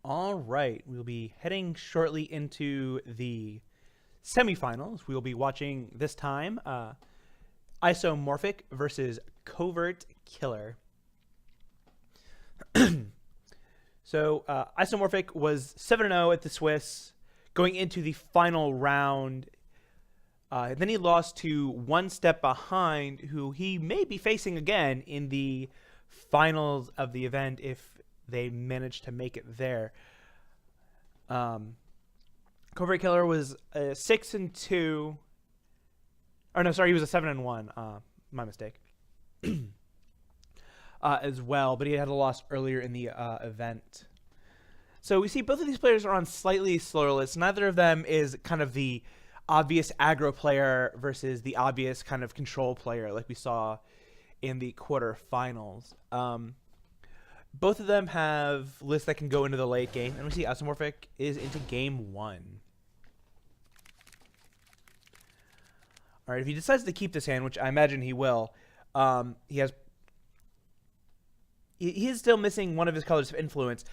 All right, we'll be heading shortly into the semifinals. We'll be watching this time Isomorphic versus Covert Killer. So Isomorphic was 7-0 at the Swiss going into the final round. Then he lost to One Step Behind, who he may be facing again in the finals of the event if they managed to make it there. Covert Killer was 6-2. Or no, sorry, he was a 7-1. My mistake. As well, but he had a loss earlier in the event. So we see both of these players are on slightly slower lists. Neither of them is kind of the obvious aggro player versus the obvious kind of control player like we saw in the quarterfinals. Both of them have lists that can go into the late game, and we see Isomorphic is into game 1. All right, if he decides to keep this hand, which I imagine he will, he is still missing one of his colors of influence,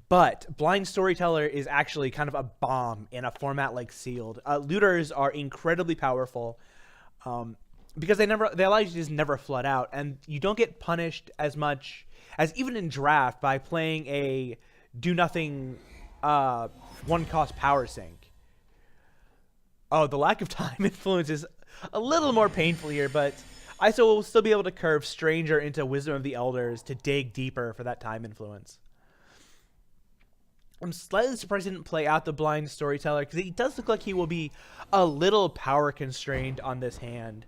but Blind Storyteller is actually kind of a bomb in a format like Sealed. Looters are incredibly powerful because they allow you to just never flood out, and you don't get punished as much as even in draft by playing a do-nothing one-cost power sink. Oh, the lack of time influence is a little more painful here, but ISO will still be able to curve Stranger into Wisdom of the Elders to dig deeper for that time influence. I'm slightly surprised he didn't play out the Blind Storyteller, because he does look like he will be a little power constrained on this hand.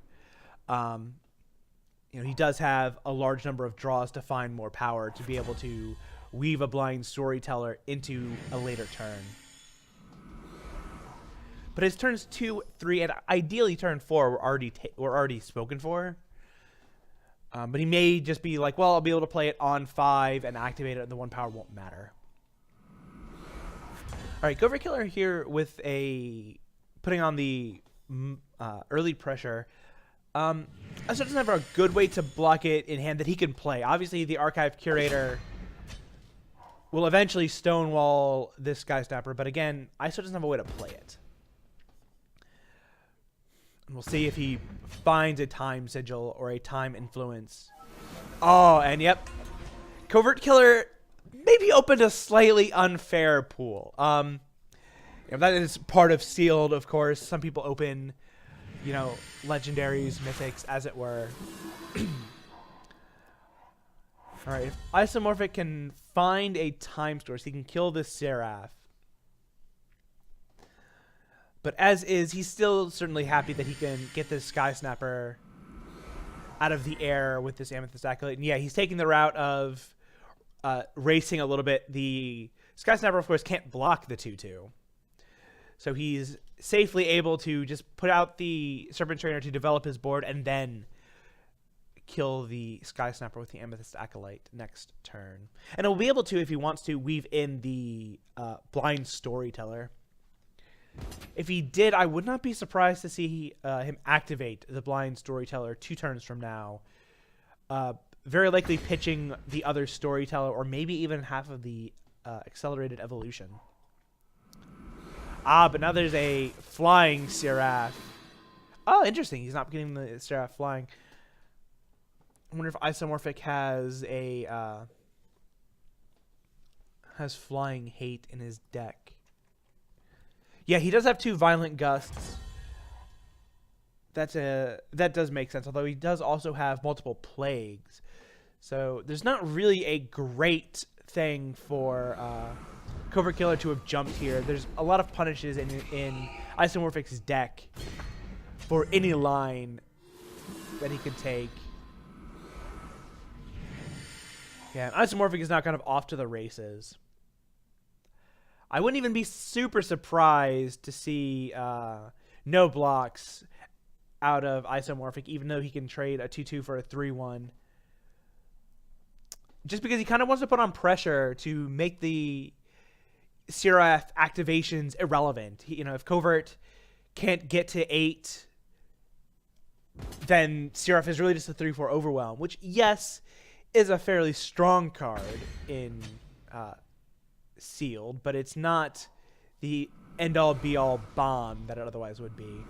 He does have a large number of draws to find more power to be able to weave a Blind Storyteller into a later turn. But his turns 2, 3, and ideally turn 4 were already spoken for. But he may just be like, well, I'll be able to play it on 5 and activate it, and the 1 power won't matter. All right, Covert Killer here with putting on the early pressure. ISO doesn't have a good way to block it in hand that he can play. Obviously, the Archive Curator will eventually stonewall this Sky Snapper, but again, ISO doesn't have a way to play it. And we'll see if he finds a time sigil or a time influence. Oh, and yep. Covert Killer maybe opened a slightly unfair pool. That is part of Sealed, of course. Some people open, legendaries, mythics, as it were. All right, if Isomorphic can find a time source, he can kill this Seraph. But as is, he's still certainly happy that he can get this Sky Snapper out of the air with this Amethyst Acolyte. And yeah, he's taking the route of racing a little bit. The Sky Snapper, of course, can't block the 2-2. So he's safely able to just put out the Serpent Trainer to develop his board and then kill the Sky Snapper with the Amethyst Acolyte next turn. And he'll be able to, if he wants to, weave in the Blind Storyteller. If he did, I would not be surprised to see him activate the Blind Storyteller 2 turns from now. Very likely pitching the other Storyteller, or maybe even half of the Accelerated Evolution. But now there's a flying Seraph. Oh, interesting. He's not getting the Seraph flying. I wonder if Isomorphic has has Flying Hate in his deck. Yeah, he does have 2 Violent Gusts. That does make sense, although he does also have multiple Plagues. So there's not really a great thing for Covert Killer to have jumped here. There's a lot of punishes in Isomorphic's deck for any line that he could take. Yeah, and Isomorphic is now kind of off to the races. I wouldn't even be super surprised to see no blocks out of Isomorphic, even though he can trade a 2-2 for a 3-1. Just because he kind of wants to put on pressure to make the Seraph activations irrelevant. If Covert can't get to 8, then Seraph is really just a 3-4 overwhelm, which, yes, is a fairly strong card in sealed, but it's not the end-all be-all bomb that it otherwise would be.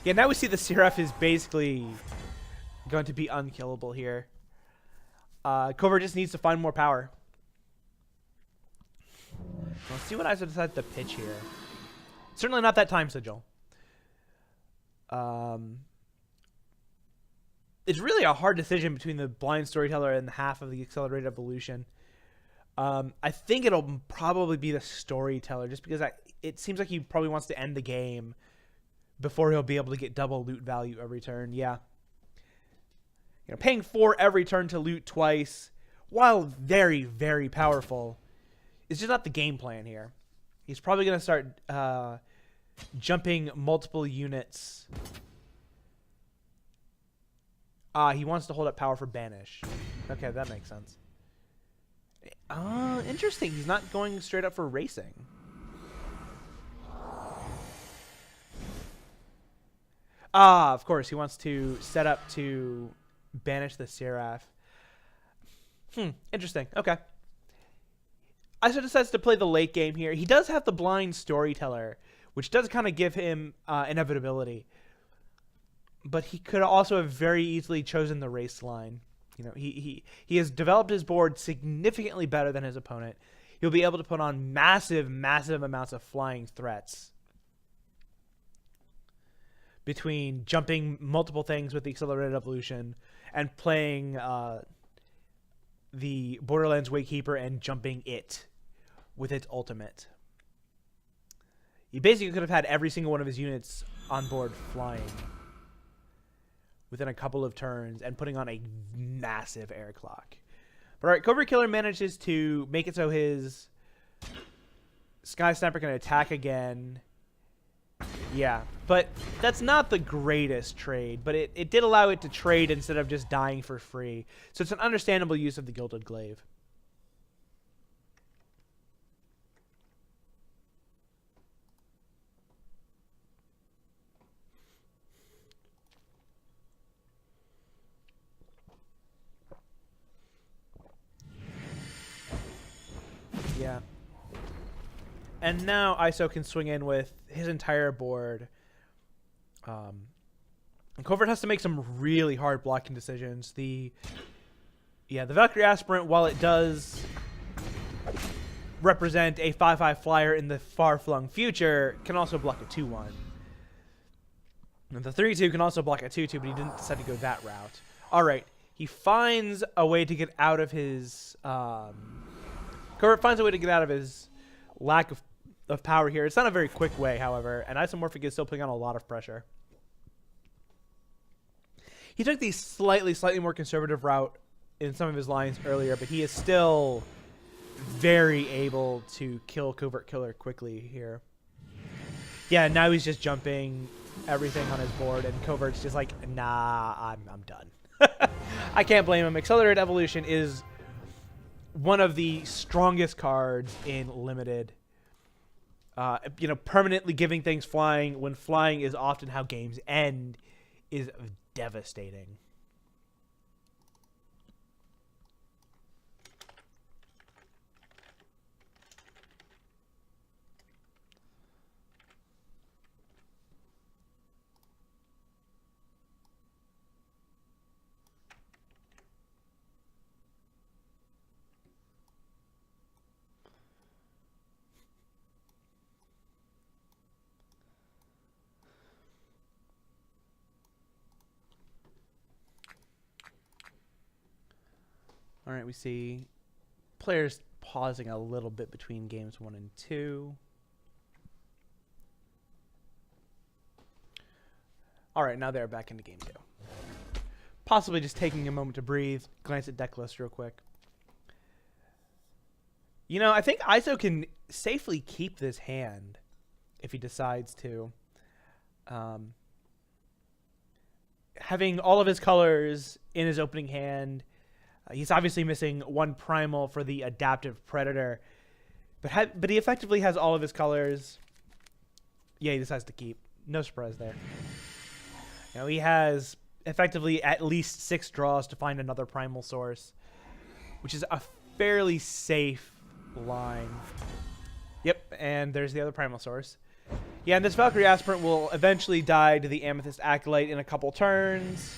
Yeah, now we see the Seraph is basically going to be unkillable here. Covert just needs to find more power. Let's see what ISO decides to pitch here. Certainly not that time sigil. It's really a hard decision between the blind storyteller and half of the accelerated evolution. I think it'll probably be the storyteller, just because it seems like he probably wants to end the game before he'll be able to get double loot value every turn. Yeah. You know, paying 4 every turn to loot twice, while very, very powerful, is just not the game plan here. He's probably going to start jumping multiple units. He wants to hold up power for banish. Okay, that makes sense. Interesting. He's not going straight up for racing. Of course, he wants to set up to banish the Seraph. Interesting. Okay. ISO decides to play the late game here. He does have the blind storyteller, which does kind of give him inevitability. But he could also have very easily chosen the race line. You know, he has developed his board significantly better than his opponent. He'll be able to put on massive, massive amounts of flying threats between jumping multiple things with the accelerated evolution and playing the Borderlands Waykeeper and jumping it with its ultimate. He basically could have had every single one of his units on board flying within a couple of turns and putting on a massive air clock. But all right, Covert Killer manages to make it so his Sky Sniper can attack again. Yeah, but that's not the greatest trade, but it did allow it to trade instead of just dying for free. So it's an understandable use of the Gilded Glaive. Yeah. And now ISO can swing in with his entire board. And Covert has to make some really hard blocking decisions. The Valkyrie Aspirant, while it does represent a 5/5 flyer in the far-flung future, can also block a 2/1. And the 3/2 can also block a 2/2, but he didn't decide to go that route. All right, he finds a way to get out of his... Covert finds a way to get out of his lack of power here. It's not a very quick way, however, and Isomorphic is still putting on a lot of pressure. He took the slightly more conservative route in some of his lines earlier, but he is still very able to kill Covert Killer quickly here. Yeah, now he's just jumping everything on his board, and Covert's just like, nah, I'm done. I can't blame him. Accelerated Evolution is one of the strongest cards in Limited. You know, permanently giving things flying when flying is often how games end is devastating. All right, we see players pausing a little bit between games 1 and 2. All right, now they're back into game 2. Possibly just taking a moment to breathe, glance at deck list real quick. You know, I think ISO can safely keep this hand if he decides to. Having all of his colors in his opening hand. He's obviously missing one primal for the Adaptive Predator. But he effectively has all of his colors. Yeah, he decides to keep. No surprise there. You know, he has effectively at least 6 draws to find another primal source, which is a fairly safe line. Yep, and there's the other primal source. Yeah, and this Valkyrie Aspirant will eventually die to the Amethyst Acolyte in a couple turns.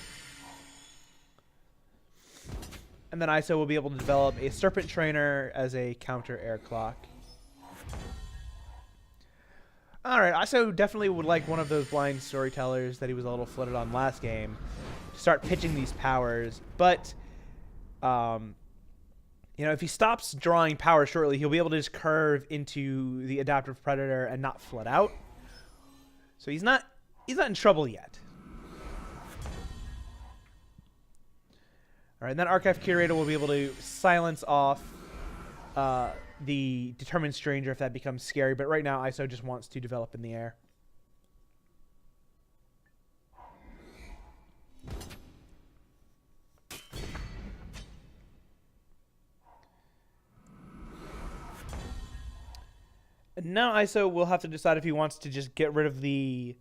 And then ISO will be able to develop a Serpent Trainer as a counter air clock. Alright, ISO definitely would like one of those blind storytellers that he was a little flooded on last game to start pitching these powers. But, you know, if he stops drawing power shortly, he'll be able to just curve into the Adaptive Predator and not flood out. So he's not in trouble yet. All right, and then Archive Curator will be able to silence off the Determined Stranger if that becomes scary. But right now, ISO just wants to develop in the air. And now ISO will have to decide if he wants to just get rid of the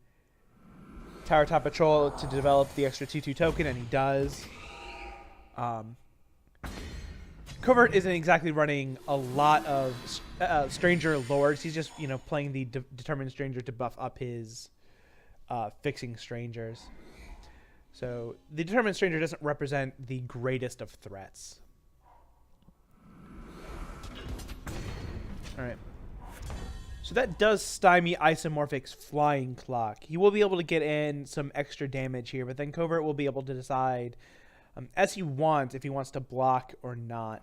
Tower Top Patrol to develop the extra 2/2 token, and he does. Covert isn't exactly running a lot of Stranger Lords. He's just, you know, playing the Determined Stranger to buff up his fixing Strangers. So the Determined Stranger doesn't represent the greatest of threats. All right. So that does stymie Isomorphic's Flying Clock. He will be able to get in some extra damage here, but then Covert will be able to decide as he wants if he wants to block or not.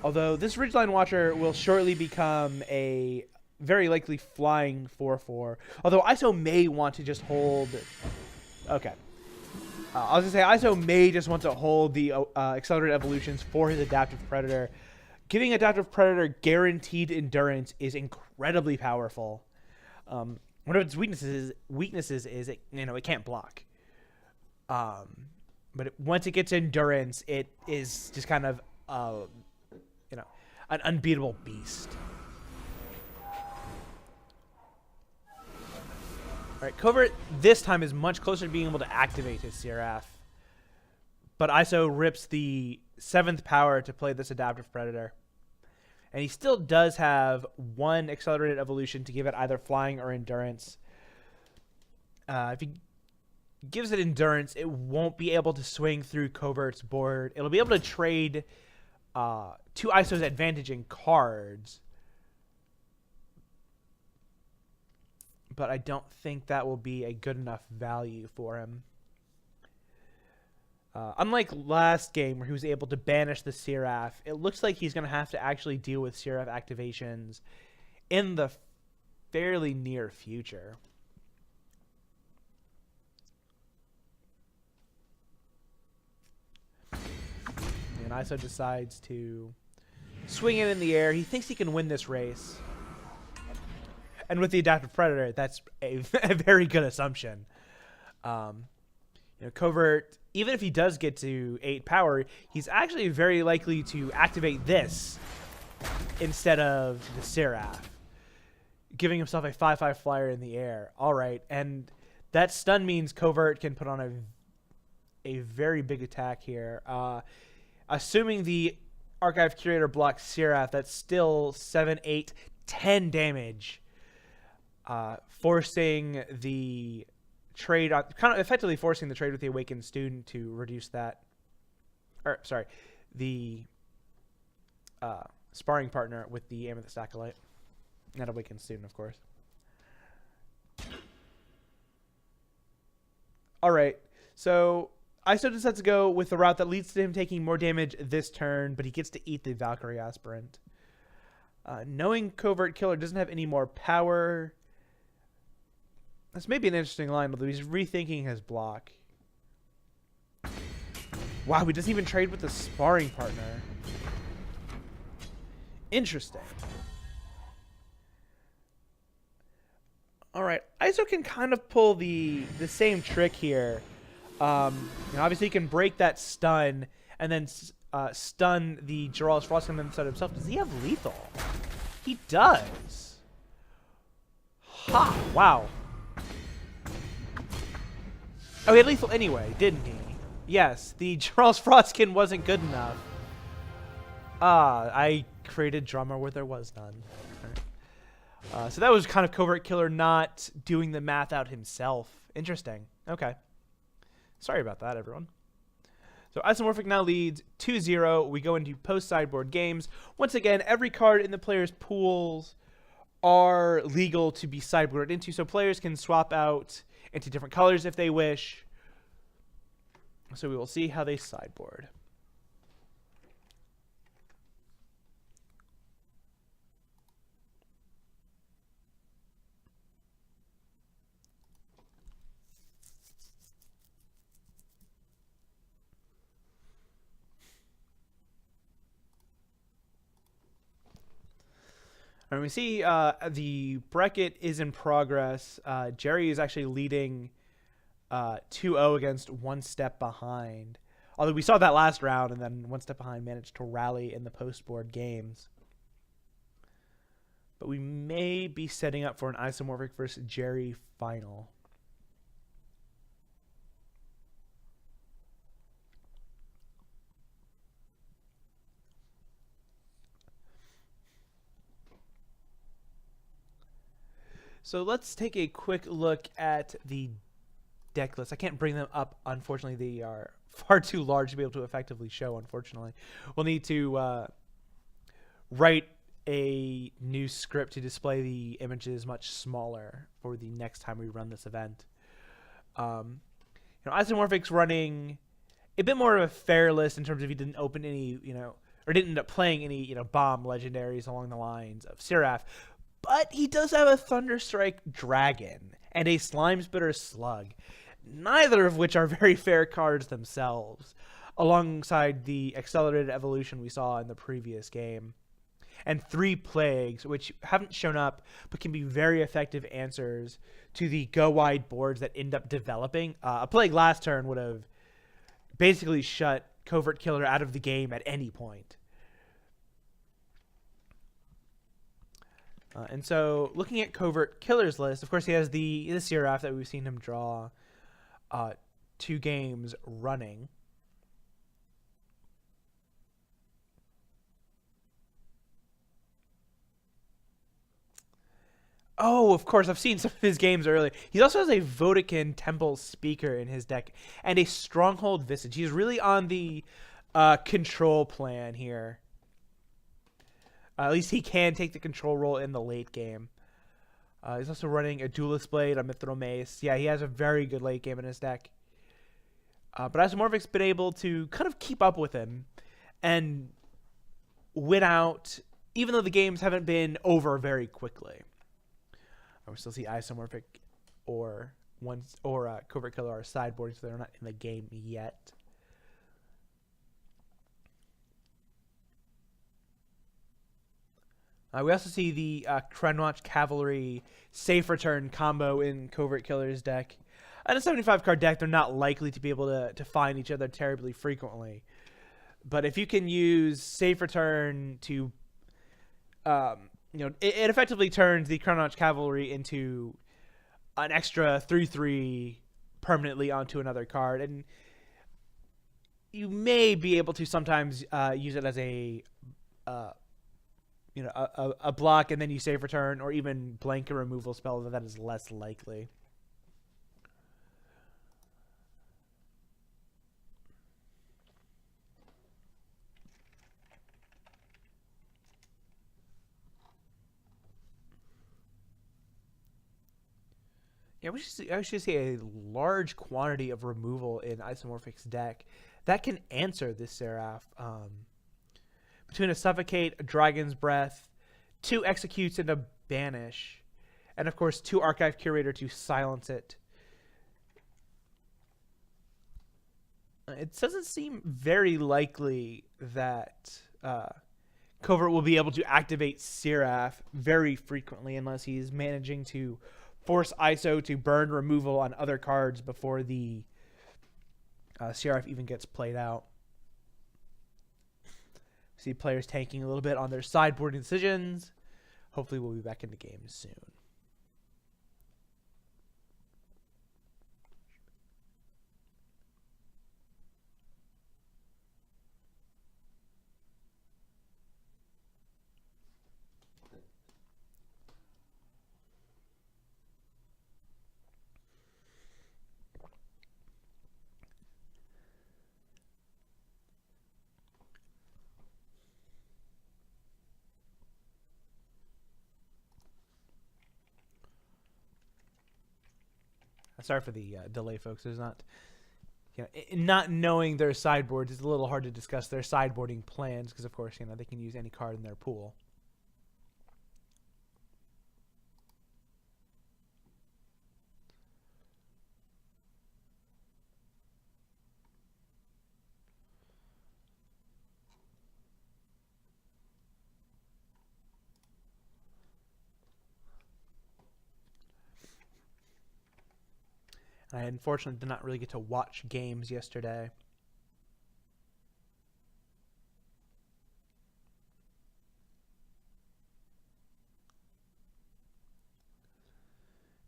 Although this Ridgeline Watcher will shortly become a very likely flying 4/4. Although ISO may want to just hold... Okay. I was going to say ISO may just want to hold the Accelerated Evolutions for his Adaptive Predator. Giving Adaptive Predator guaranteed endurance is incredibly powerful. One of its weaknesses is it, you know, it can't block. But once it gets endurance, it is just kind of you know, an unbeatable beast. All right, Covert this time is much closer to being able to activate his Seraph. But ISO rips the 7th power to play this Adaptive Predator. And he still does have one Accelerated Evolution to give it either flying or endurance. If he gives it endurance, it won't be able to swing through Covert's board. It'll be able to trade to ISO's advantage in cards. But I don't think that will be a good enough value for him. Unlike last game where he was able to banish the Seraph, it looks like he's going to have to actually deal with Seraph activations in the fairly near future. And ISO decides to swing it in the air. He thinks he can win this race. And with the Adaptive Predator, that's a very good assumption. You know, Covert, even if he does get to 8 power, he's actually very likely to activate this instead of the Seraph, giving himself a 5/5 flyer in the air. All right, and that stun means Covert can put on a very big attack here. Assuming the Archive Curator blocks Seraph, that's still 7, 8, 10 damage, forcing the trade, kind of effectively forcing the trade with the Awakened Student to reduce that. Or sorry, the sparring partner with the Amethyst Acolyte, not Awakened Student, of course. All right, so ISO decides to go with the route that leads to him taking more damage this turn, but he gets to eat the Valkyrie Aspirant. Knowing Covert Killer doesn't have any more power. This may be an interesting line, although he's rethinking his block. Wow, he doesn't even trade with the sparring partner. Interesting. All right, ISO can kind of pull the same trick here. You know, obviously, he can break that stun and then stun the Gerald's Frost on the side himself. Does he have lethal? He does. Ha! Wow. Oh, he had lethal anyway, didn't he? Yes, the Charles Frostkin wasn't good enough. I created drama where there was none. So that was kind of Covert Killer not doing the math out himself. Interesting. Okay. Sorry about that, everyone. So Isomorphic now leads 2-0. We go into post-sideboard games. Once again, every card in the players' pools are legal to be sideboarded into, so players can swap out into different colors if they wish. So we will see how they sideboard. And we see the bracket is in progress. Jerry is actually leading 2-0 against one step behind. Although we saw that last round, and then one step behind managed to rally in the post-board games. But we may be setting up for an Isomorphic versus Jerry final. So let's take a quick look at the deck list. I can't bring them up, unfortunately. They are far too large to be able to effectively show, unfortunately. We'll need to write a new script to display the images much smaller for the next time we run this event. Isomorphic's running a bit more of a fair list in terms of he didn't open any, or didn't end up playing any, bomb legendaries along the lines of Seraph. But he does have a Thunderstrike Dragon and a Slimespitter Slug, neither of which are very fair cards themselves, alongside the Accelerated Evolution we saw in the previous game, and 3 Plagues, which haven't shown up but can be very effective answers to the go-wide boards that end up developing. A Plague last turn would have basically shut Covert Killer out of the game at any point. And so, looking at Covert Killer's list, of course, he has the Seraph that we've seen him draw 2 games running. Oh, of course, I've seen some of his games earlier. He also has a Vodkin Temple Speaker in his deck and a Stronghold Visage. He's really on the control plan here. At least he can take the control role in the late game. He's also running a Duelist Blade, a Mithril Mace. Yeah, he has a very good late game in his deck. But Isomorphic's been able to kind of keep up with him and win out, even though the games haven't been over very quickly. We still see Isomorphic or Covert Killer are sideboarding, so they're not in the game yet. We also see the Krenwatch Cavalry Safe Return combo in Covert Killer's deck. In a 75-card deck, they're not likely to be able to find each other terribly frequently. But if you can use Safe Return to, it effectively turns the Krenwatch Cavalry into an extra 3/3 permanently onto another card. And you may be able to sometimes use it as a block, and then you Safe Return, or even blanket removal spell that is less likely. Yeah, we should see a large quantity of removal in Isomorphic's deck that can answer this Seraph. Between a Suffocate, a Dragon's Breath, 2 Executes, and a Banish. And, of course, 2 Archive Curator to silence it. It doesn't seem very likely that Covert will be able to activate Seraph very frequently unless he's managing to force ISO to burn removal on other cards before the Seraph even gets played out. See players tanking a little bit on their sideboarding decisions. Hopefully we'll be back in the game soon. Sorry for the delay, folks. There's not, not knowing their sideboards, it's a little hard to discuss their sideboarding plans because, of course, they can use any card in their pool. I unfortunately did not really get to watch games yesterday.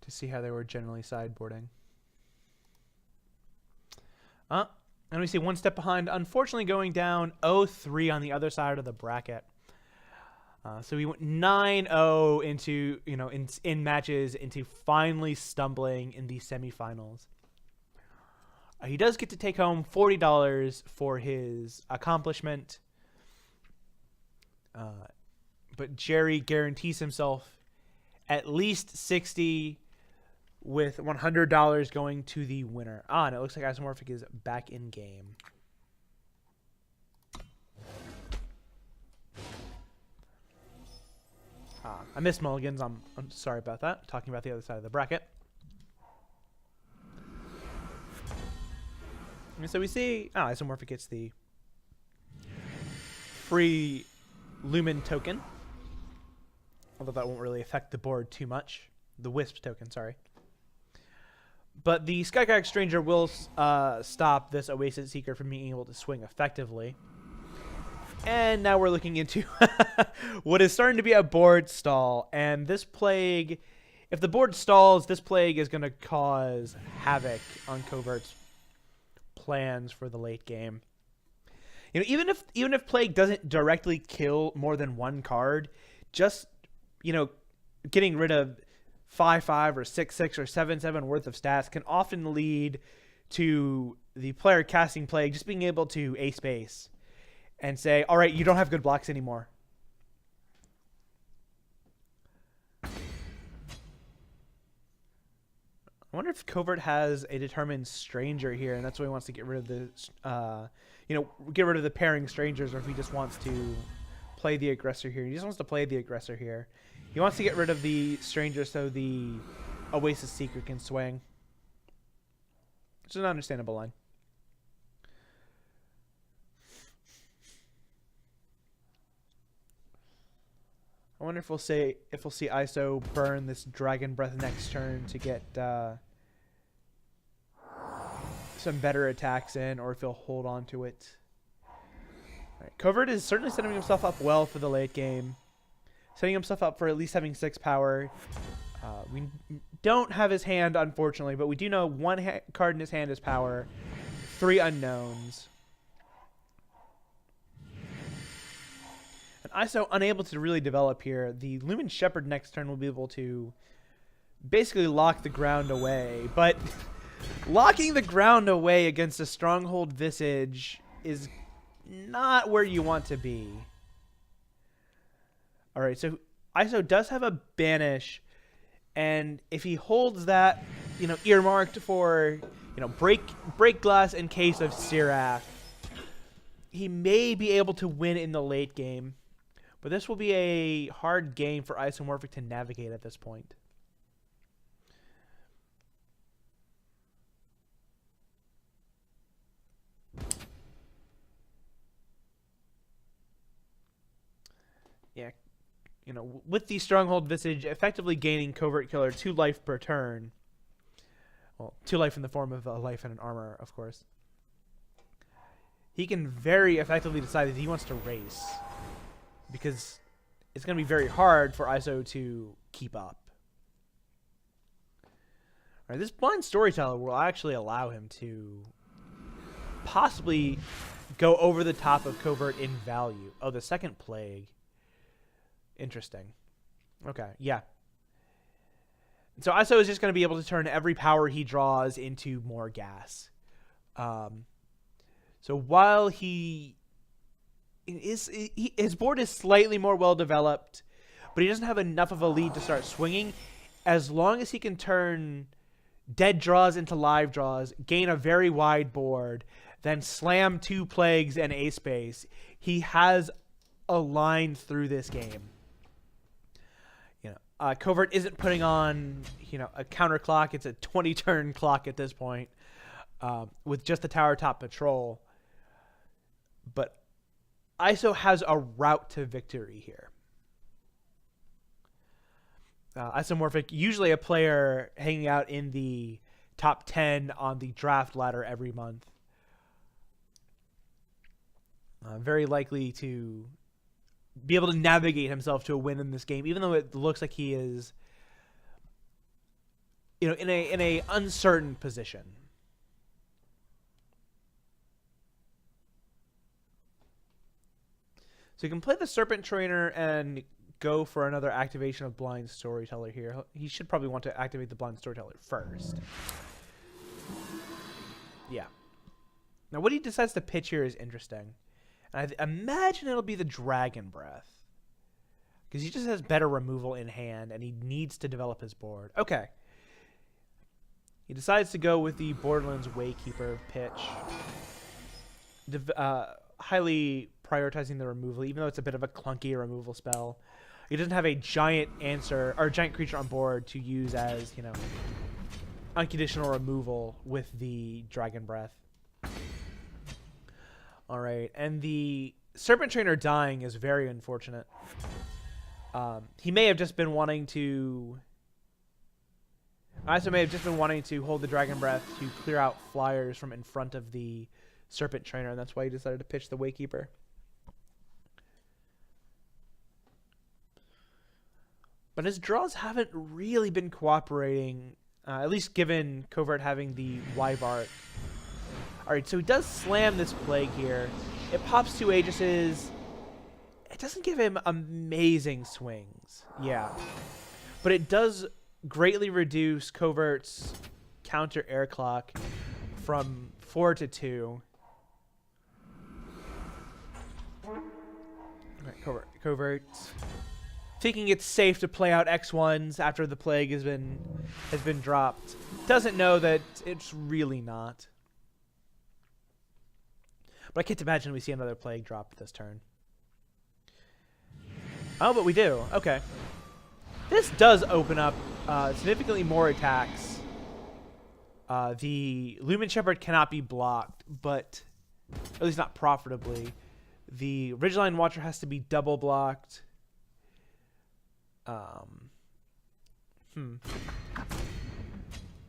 To see how they were generally sideboarding. And we see one step behind, unfortunately going down 0-3 on the other side of the bracket. So we went 9-0 into, in matches into finally stumbling in the semifinals. He does get to take home $40 for his accomplishment. But Jerry guarantees himself at least $60 with $100 going to the winner. And it looks like Isomorphic is back in game. I missed mulligans. I'm sorry about that. Talking about the other side of the bracket. And so we see Isomorphic gets the free Lumen token. Although that won't really affect the board too much. The Wisp token, sorry. But the Skycrack Stranger will stop this Oasis Seeker from being able to swing effectively. And now we're looking into what is starting to be a board stall. And this Plague, if the board stalls, this Plague is going to cause havoc on Covert's plans for the late game. Even if Plague doesn't directly kill more than one card, just, getting rid of 5-5 or 6-6 or 7-7 worth of stats can often lead to the player casting Plague just being able to ace base and say, all right, you don't have good blocks anymore. I wonder if Covert has a determined Stranger here, and that's why he wants to get rid of the, get rid of the pairing Strangers, or if he just wants to play the aggressor here. He just wants to play the aggressor here. He wants to get rid of the Stranger so the Oasis Seeker can swing. Which is an understandable line. I wonder if we'll see ISO burn this Dragon Breath next turn to get some better attacks in, or if he'll hold on to it. All right, Covert is certainly setting himself up well for the late game. Setting himself up for at least having 6 power. We don't have his hand, unfortunately, but we do know one card in his hand is power. 3 unknowns. And ISO unable to really develop here. The Lumen Shepherd next turn will be able to basically lock the ground away. But locking the ground away against a Stronghold Visage is not where you want to be. All right, so ISO does have a Banish, and if he holds that, earmarked for, break glass in case of Sirath, he may be able to win in the late game. But this will be a hard game for Isomorphic to navigate at this point. Yeah. With the Stronghold Visage effectively gaining Covert Killer 2 life per turn. Well, 2 life in the form of a life and an armor, of course. He can very effectively decide that he wants to race. Because it's going to be very hard for ISO to keep up. All right, this Blind Storyteller will actually allow him to possibly go over the top of Covert in value. Oh, the second Plague. Interesting. Okay, yeah. So ISO is just going to be able to turn every power he draws into more gas. So while his board is slightly more well developed, but he doesn't have enough of a lead to start swinging. As long as he can turn dead draws into live draws, gain a very wide board, then slam 2 plagues and a space. He has a line through this game. Covert isn't putting on, a counter clock. It's a 20-turn clock at this point, with just the tower top patrol. But ISO has a route to victory here. Isomorphic, usually a player hanging out in the top 10 on the draft ladder every month. Very likely to be able to navigate himself to a win in this game, even though it looks like he is, in a uncertain position. So you can play the Serpent Trainer and go for another activation of Blind Storyteller here. He should probably want to activate the Blind Storyteller first. Yeah. Now what he decides to pitch here is interesting. And I imagine it'll be the Dragon Breath, because he just has better removal in hand, and he needs to develop his board. Okay. He decides to go with the Borderlands Waykeeper pitch. Highly prioritizing the removal, even though it's a bit of a clunky removal spell. He doesn't have a giant answer, or a giant creature on board to use as, unconditional removal with the Dragon Breath. All right, and the Serpent Trainer dying is very unfortunate. He may have just been wanting to... ISO may have just been wanting to hold the Dragon Breath to clear out flyers from in front of the Serpent Trainer, and that's why he decided to pitch the Waykeeper. But his draws haven't really been cooperating, at least given Covert having the Wyvark. Alright, so he does slam this Plague here. It pops 2 Aegises. It doesn't give him amazing swings. Yeah. But it does greatly reduce Covert's counter air clock from 4 to 2. Alright, Covert. Thinking it's safe to play out X1s after the Plague has been dropped. Doesn't know that it's really not. But I can't imagine we see another Plague drop this turn. Oh, but we do. Okay. This does open up significantly more attacks. The Lumen Shepherd cannot be blocked, but at least not profitably. The Ridgeline Watcher has to be double blocked.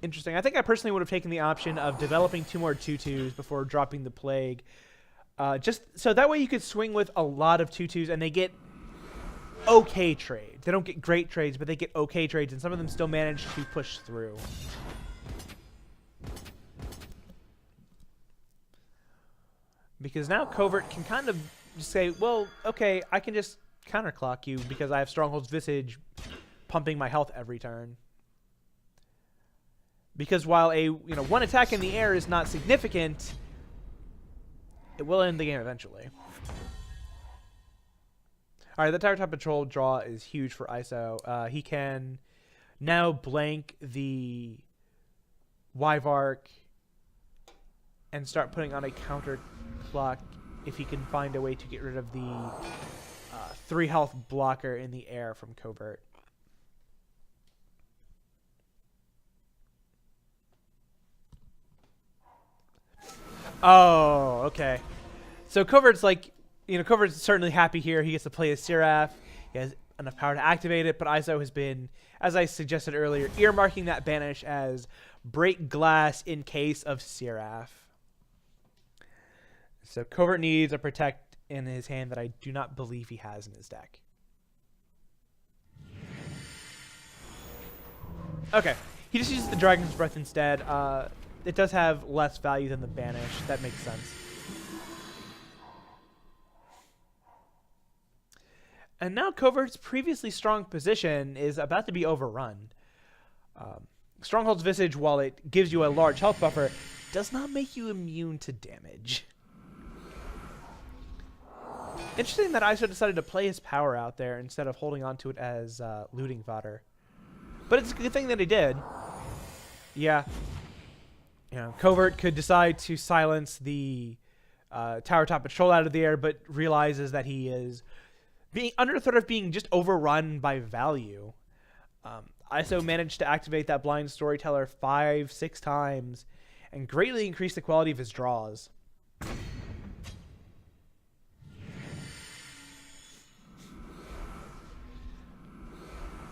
Interesting. I think I personally would have taken the option of developing 2 more 2/2s before dropping the Plague. Just so that way you could swing with a lot of 2/2s and they get okay trades. They don't get great trades, but they get okay trades, and some of them still manage to push through. Because now Covert can kind of just say, well, okay, I can just counterclock you because I have Stronghold's Visage pumping my health every turn. Because while a 1 attack in the air is not significant, it will end the game eventually. All right, the Tower Top Patrol draw is huge for ISO. He can now blank the Wyvark and start putting on a counter clock if he can find a way to get rid of the 3 health blocker in the air from Covert. Oh, okay. So Covert's like, Covert's certainly happy here. He gets to play his Seraph. He has enough power to activate it, but ISO has been, as I suggested earlier, earmarking that banish as break glass in case of Seraph. So Covert needs a protect in his hand that I do not believe he has in his deck. Okay. He just uses the Dragon's Breath instead. It does have less value than the banish. That makes sense. And now Covert's previously strong position is about to be overrun. Stronghold's Visage, while it gives you a large health buffer, does not make you immune to damage. Interesting that ISO decided to play his power out there instead of holding on to it as looting fodder. But it's a good thing that he did. Yeah. You know, Covert could decide to silence the Tower Top Patrol out of the air, but realizes that he is being under threat of being just overrun by value. ISO managed to activate that Blind Storyteller 5-6 times and greatly increase the quality of his draws.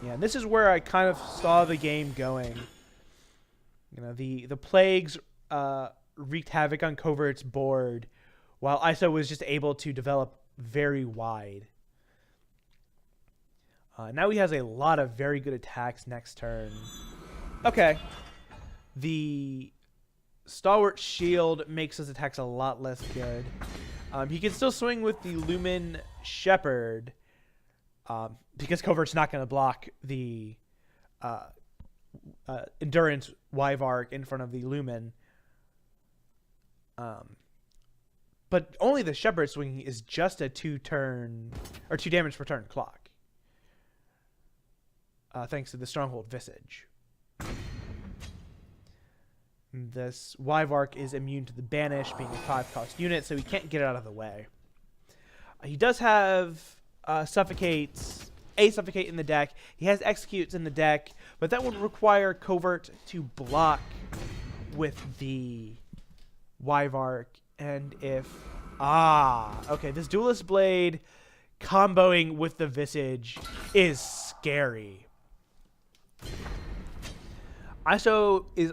Yeah, and this is where I kind of saw the game going. You know, the plagues wreaked havoc on Covert's board, while ISO was just able to develop very wide. Now he has a lot of very good attacks next turn. Okay. The Stalwart Shield makes his attacks a lot less good. He can still swing with the Lumen Shepherd, because Covert's not going to block the Endurance Wyvark in front of the Lumen. But only the Shepherd swinging is just a 2 damage per turn clock. Thanks to the Stronghold Visage. This Wyvark is immune to the Banish, being a 5-cost unit, so he can't get it out of the way. He does have Suffocate in the deck. He has Executes in the deck, but that would require Covert to block with the Wyvark. And if... okay, this Duelist Blade comboing with the Visage is scary. ISO is...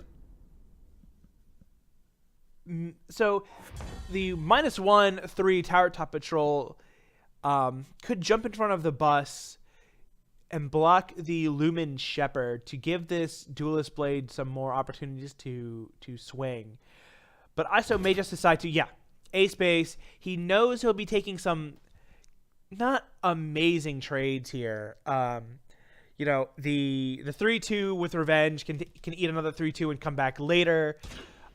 So, the -1/3 Tower Top Patrol could jump in front of the bus and block the Lumen Shepherd to give this Duelist Blade some more opportunities to swing. But ISO may just decide to, A-Space. He knows he'll be taking some not amazing trades here. You know, the 3-2 with Revenge can eat another 3-2 and come back later.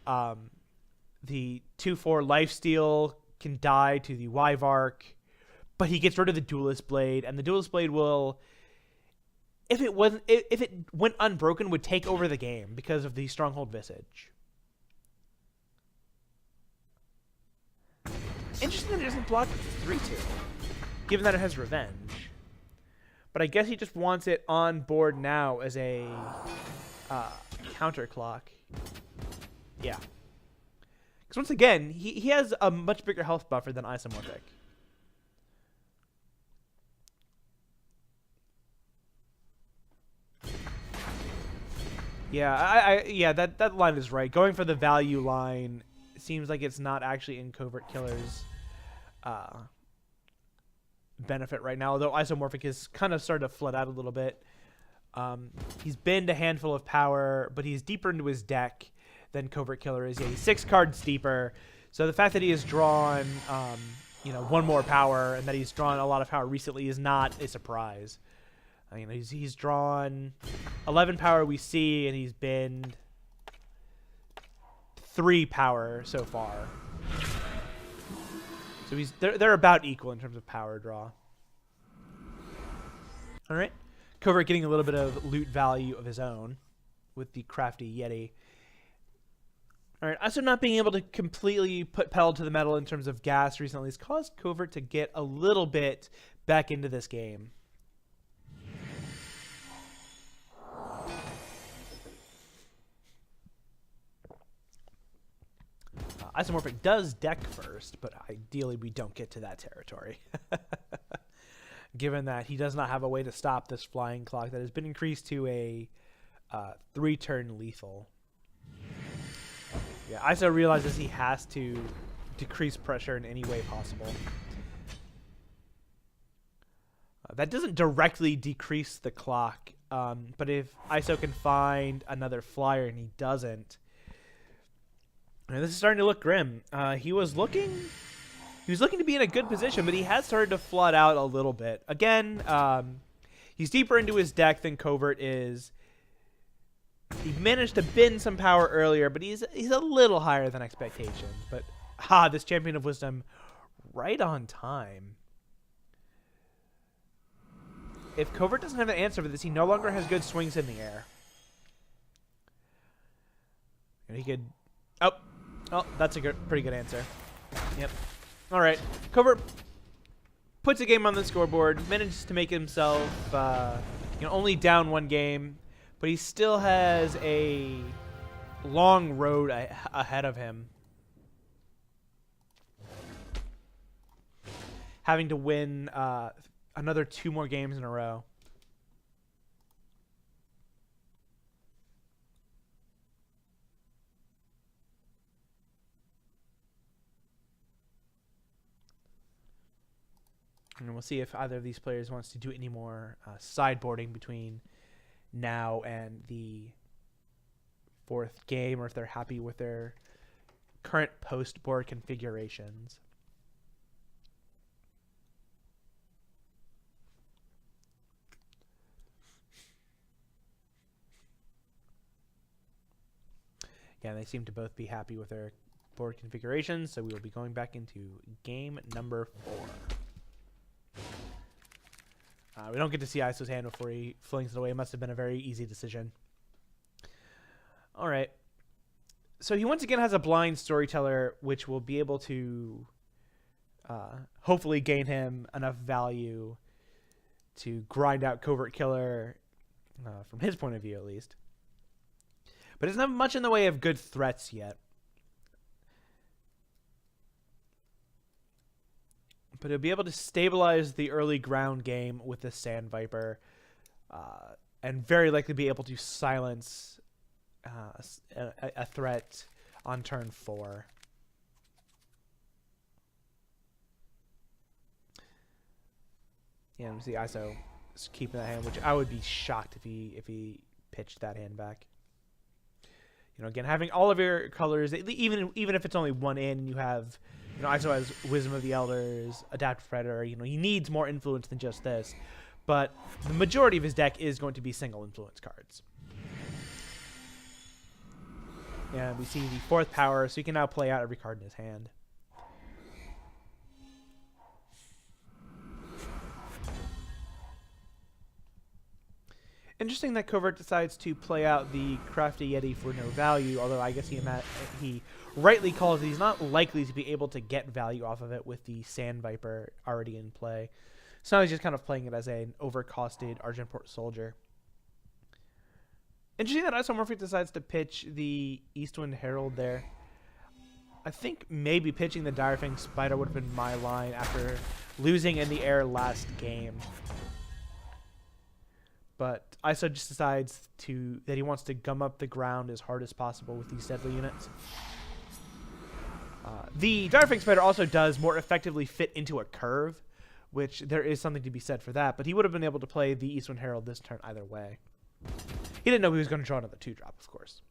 The 2-4 Lifesteal can die to the Wyvark, but he gets rid of the Duelist Blade, and the Duelist Blade will, if it went unbroken, would take over the game because of the Stronghold Visage. Interesting that it doesn't block the 3-2, given that it has Revenge. But I guess he just wants it on board now as a counter clock. Yeah. Because once again, he has a much bigger health buffer than Isomorphic. Yeah, that line is right. Going for the value line seems like it's not actually in Covert Killer's benefit right now, although Isomorphic has kind of started to flood out a little bit. He's binned a handful of power, but he's deeper into his deck than Covert Killer is. Yeah, he's 6 cards deeper. So the fact that he has drawn, 1 more power and that he's drawn a lot of power recently is not a surprise. He's drawn 11 power we see, and he's binned 3 power so far. So they're about equal in terms of power draw. All right, Covert getting a little bit of loot value of his own with the Crafty Yeti. All right, also not being able to completely put pedal to the metal in terms of gas recently has caused Covert to get a little bit back into this game. Isomorphic does deck first, but ideally we don't get to that territory. Given that he does not have a way to stop this flying clock that has been increased to a 3-turn lethal. Yeah, ISO realizes he has to decrease pressure in any way possible. That doesn't directly decrease the clock, but if ISO can find another flyer and he doesn't, this is starting to look grim. He was looking to be in a good position, but he has started to flood out a little bit. Again, he's deeper into his deck than Covert is. He managed to bin some power earlier, but he's a little higher than expectations. But this Champion of Wisdom right on time. If Covert doesn't have an answer for this, he no longer has good swings in the air. he could. Oh, that's a pretty good answer. Yep. All right. Covert puts a game on the scoreboard, manages to make himself only down 1 game, but he still has a long road ahead of him, having to win another 2 more games in a row. And we'll see if either of these players wants to do any more sideboarding between now and the 4th game, or if they're happy with their current post-board configurations. Yeah, they seem to both be happy with their board configurations, so we will be going back into game number 4. We don't get to see ISO's hand before he flings it away. It must have been a very easy decision. All right. So he once again has a blind storyteller, which will be able to hopefully gain him enough value to grind out Covert Killer, from his point of view at least. But doesn't have much in the way of good threats yet. But he'll be able to stabilize the early ground game with the Sand Viper, and very likely be able to silence a threat on turn 4. Yeah, see ISO is keeping that hand, which I would be shocked if he pitched that hand back. Again, having all of your colors, even if it's only 1 in, and you have, ISO has Wisdom of the Elders, Adaptive Predator. He needs more influence than just this, but the majority of his deck is going to be single influence cards. And we see the 4th power, so he can now play out every card in his hand. Interesting that Covert decides to play out the Crafty Yeti for no value, although I guess he rightly calls that he's not likely to be able to get value off of it with the Sand Viper already in play. So now he's just kind of playing it as an overcosted Argenport Soldier. Interesting that Isomorphic decides to pitch the Eastwind Herald there. I think maybe pitching the Direfang Spider would have been my line after losing in the air last game. But ISO just decides that he wants to gum up the ground as hard as possible with these deadly units. The Direfang Spider also does more effectively fit into a curve, which there is something to be said for that, but he would have been able to play the Eastwind Herald this turn either way. He didn't know he was going to draw another 2-drop, of course.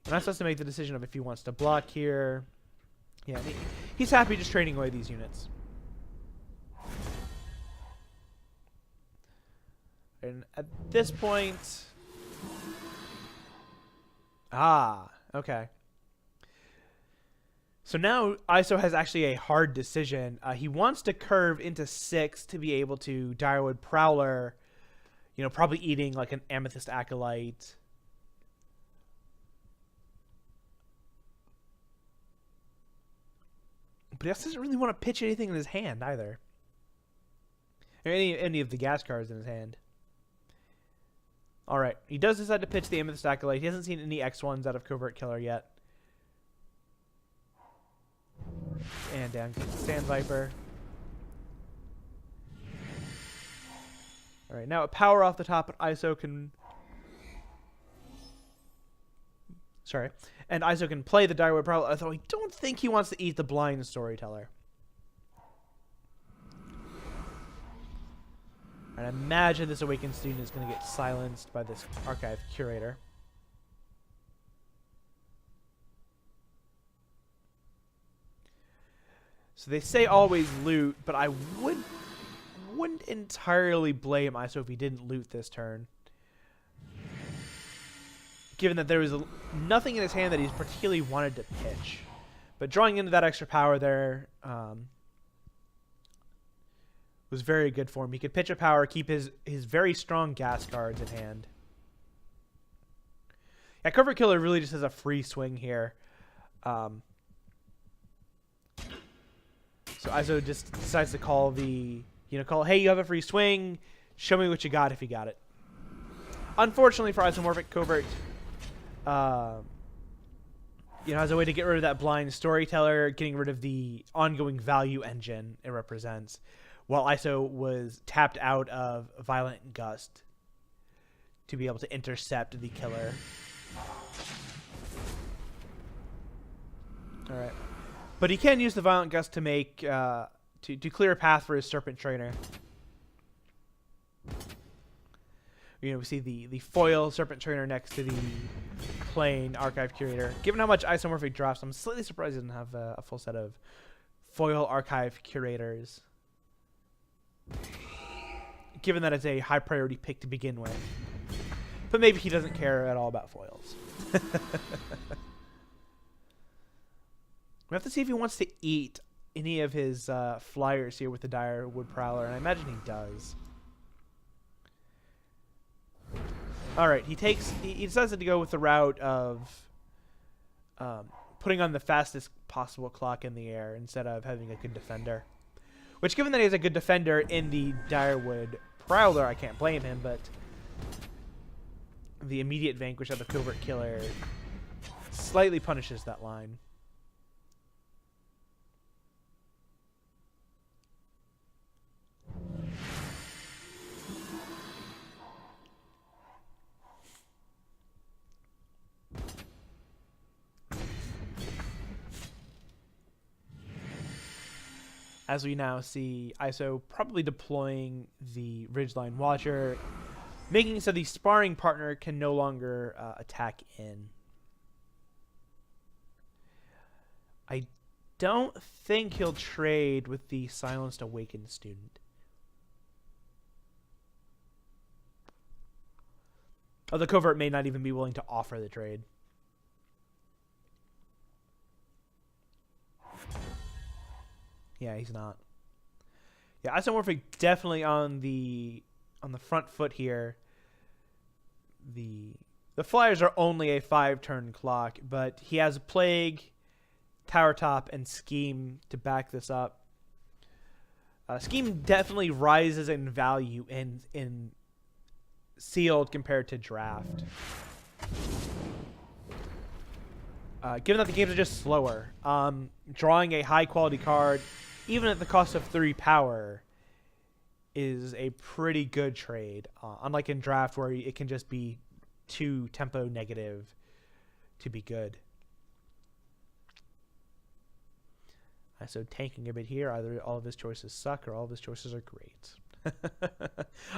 And ISO has to make the decision of if he wants to block here. Yeah, he's happy just trading away these units. And at this point... okay. So now ISO has actually a hard decision. He wants to curve into 6 to be able to Direwood Prowler, probably eating like an Amethyst Acolyte. But he also doesn't really want to pitch anything in his hand either. Or any of the gas cards in his hand. Alright, he does decide to pitch the Amethyst Acolyte. He hasn't seen any X1s out of Covert Killer yet. And down goes the Sand Viper. Alright, now a power off the top, but ISO can... Sorry. And ISO can play the Direward Prowler, although I don't think he wants to eat the Blind Storyteller. And I imagine this Awakened Student is going to get silenced by this Archive Curator. So they say always loot, but I wouldn't entirely blame ISO if he didn't loot this turn. Given that there was nothing in his hand that he's particularly wanted to pitch. But drawing into that extra power there was very good for him. He could pitch a power, keep his very strong gas cards in hand. Yeah, Covert Killer really just has a free swing here. So ISO just decides to call the, hey, you have a free swing. Show me what you got if you got it. Unfortunately for Isomorphic, Covert, has a way to get rid of that blind storyteller, getting rid of the ongoing value engine it represents, while ISO was tapped out of Violent Gust to be able to intercept the killer. All right. But he can use the Violent Gust to make to clear a path for his Serpent Trainer. We see the foil Serpent Trainer next to the plain Archive Curator. Given how much Isomorphic drops, I'm slightly surprised he doesn't have a full set of foil Archive Curators. Given that it's a high priority pick to begin with. But maybe he doesn't care at all about foils. We have to see if he wants to eat any of his flyers here with the Dire Wood Prowler, and I imagine he does. All right, he decides to go with the route of putting on the fastest possible clock in the air instead of having a good defender. Which, given that he has a good defender in the Direwood Prowler, I can't blame him, but the immediate vanquish of the Covert Killer slightly punishes that line. As we now see ISO probably deploying the Ridgeline Watcher, making it so the sparring partner can no longer attack in. I don't think he'll trade with the Silenced Awakened Student. Oh, the Covert may not even be willing to offer the trade. Yeah, he's not. Yeah, Isomorphic definitely on the front foot here. The Flyers are only a 5-turn clock, but he has Plague, Tower Top, and Scheme to back this up. Scheme definitely rises in value in Sealed compared to Draft. Given that the games are just slower, drawing a high-quality card, even at the cost of 3 power, is a pretty good trade. Unlike in Draft, where it can just be 2 tempo negative to be good. So tanking a bit here, either all of his choices suck or all of his choices are great.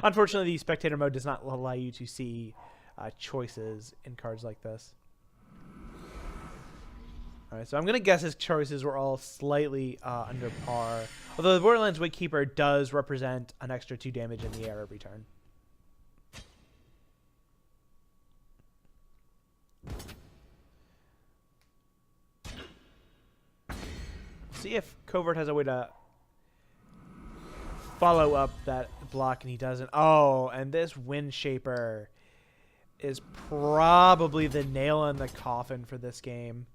Unfortunately, the spectator mode does not allow you to see choices in cards like this. All right, so I'm going to guess his choices were all slightly under par. Although the Borderlands Wakekeeper does represent an extra 2 damage in the air every turn. See if Covert has a way to follow up that block, and he doesn't. Oh, and this Wind Shaper is probably the nail in the coffin for this game.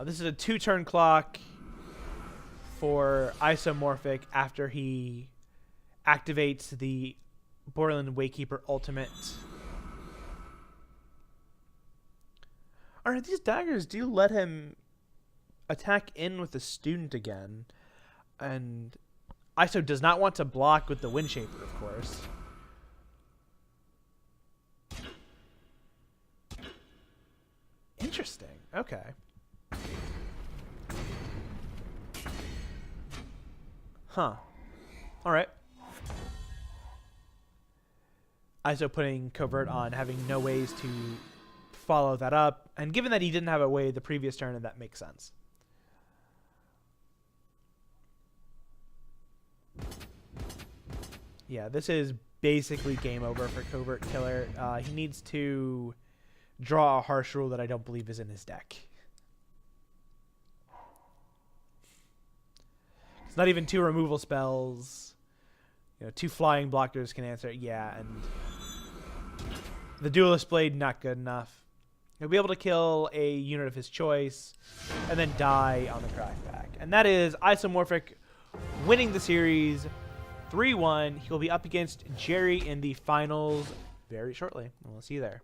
This is a 2-turn clock for Isomorphic after he activates the Borderland Wakekeeper ultimate. Alright, these daggers do let him attack in with the student again. And ISO does not want to block with the Wind Shaper, of course. Interesting. Okay. Huh. Alright. ISO putting Covert on, having no ways to follow that up. And given that he didn't have a way the previous turn, that makes sense. Yeah, this is basically game over for Covert Killer. He needs to draw a Harsh Rule that I don't believe is in his deck. It's not even 2 removal spells. 2 flying blockers can answer it. Yeah, and The Duelist Blade, not good enough. He'll be able to kill a unit of his choice and then die on the crackback. And that is Isomorphic winning the series 3-1. He'll be up against Jerry in the finals very shortly. We'll see you there.